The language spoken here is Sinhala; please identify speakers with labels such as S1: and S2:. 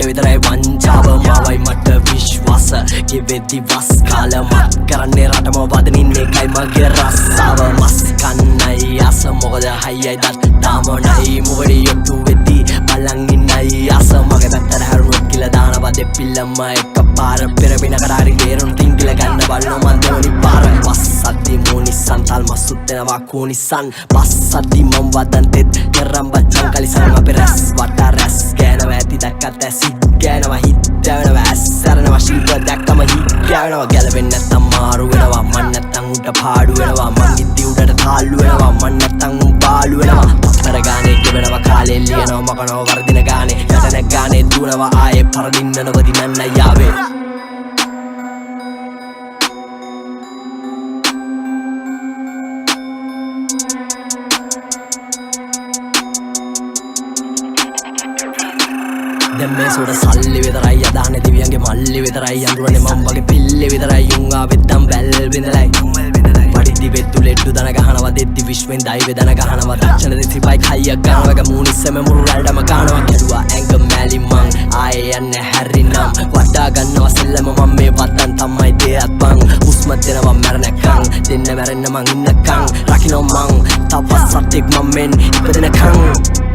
S1: විතරයි වංචාව මවයි මට විශ්වාස ගෙවෙද්දි වස් කාලමත් කරන්නේ රටම වදනින් මේකයි මගේ රස්සාව මස් කන්නයි ආස මොකද හයියයි දත් තාමනයි මොකද යොට්ටු වෙද්දි බලන් ඉන්නයි ආස මගේ පැත්තට හැරුණොත් කියලා දානවා දෙපිල්ලම එකපාර පෙරපින කරාරි ගේරුන් ටින්ගිල ගන්න බලන මන් දෙවනි පාර පස්සද්දි මෝනිසන් තල් මස්සුත් දෙනවා කෝනිසන් පස්සද්දි මම් වදන් තෙත් කරම් බච්චන් කලිසන් අපේ රැස් වටා රැස් ගෑනවා ඇති දැක්කත් ඇසිත් ගෑනවා හිත් දැවෙනවා ඇස් සරනවා ශීප දැක්කම හිත් ගෑනවා ගැලවෙන්නේ නැත්තම් මාරු වෙනවා මන් නැත්තම් උඩ පාඩු වෙනවා මං ඉද්දි උඩට තාල්ලු වෙනවා මන් නැත්තම් උන් පාලු වෙනවා පතර ගානේ ගෙවෙනවා කාලේ ලියනවා මකනවා වර්ධින ගානේ යටන ගානේ දුවනවා ආයේ පරදින්න නොවදිනන්න යාවේ දැන් මේ සොඩ සල්ලි විතරයි අදාහනේ දිවියන්ගේ මල්ලි විතරයි අඳුරන්නේ මම් වගේ පිල්ලේ විතරයි යුන් ආවෙද්දම් වැල් බින්දලයි වඩිද්දි වෙද්දු ලෙඩ්ඩු දන ගහනවා දෙද්දි විශ්වෙන් දයි වේදන ගහනවා දක්ෂණ දෙසිපයි කයියක් ගන්නවා ග මූනිස්සම මුරු රැල්ඩම ගන්නවා කැඩුවා ඇඟ මැලි මං ආයේ යන්නේ හැරිනම් වඩා ගන්නවා සෙල්ලම මම මේ වදන් තමයි දෙයක් බං හුස්ම දෙනවා මැරෙනකන් දෙන්න මැරෙන්න මං ඉන්නකන් රකින්න මං තව සත්‍යෙක් මම මෙන් ඉපදෙනකන්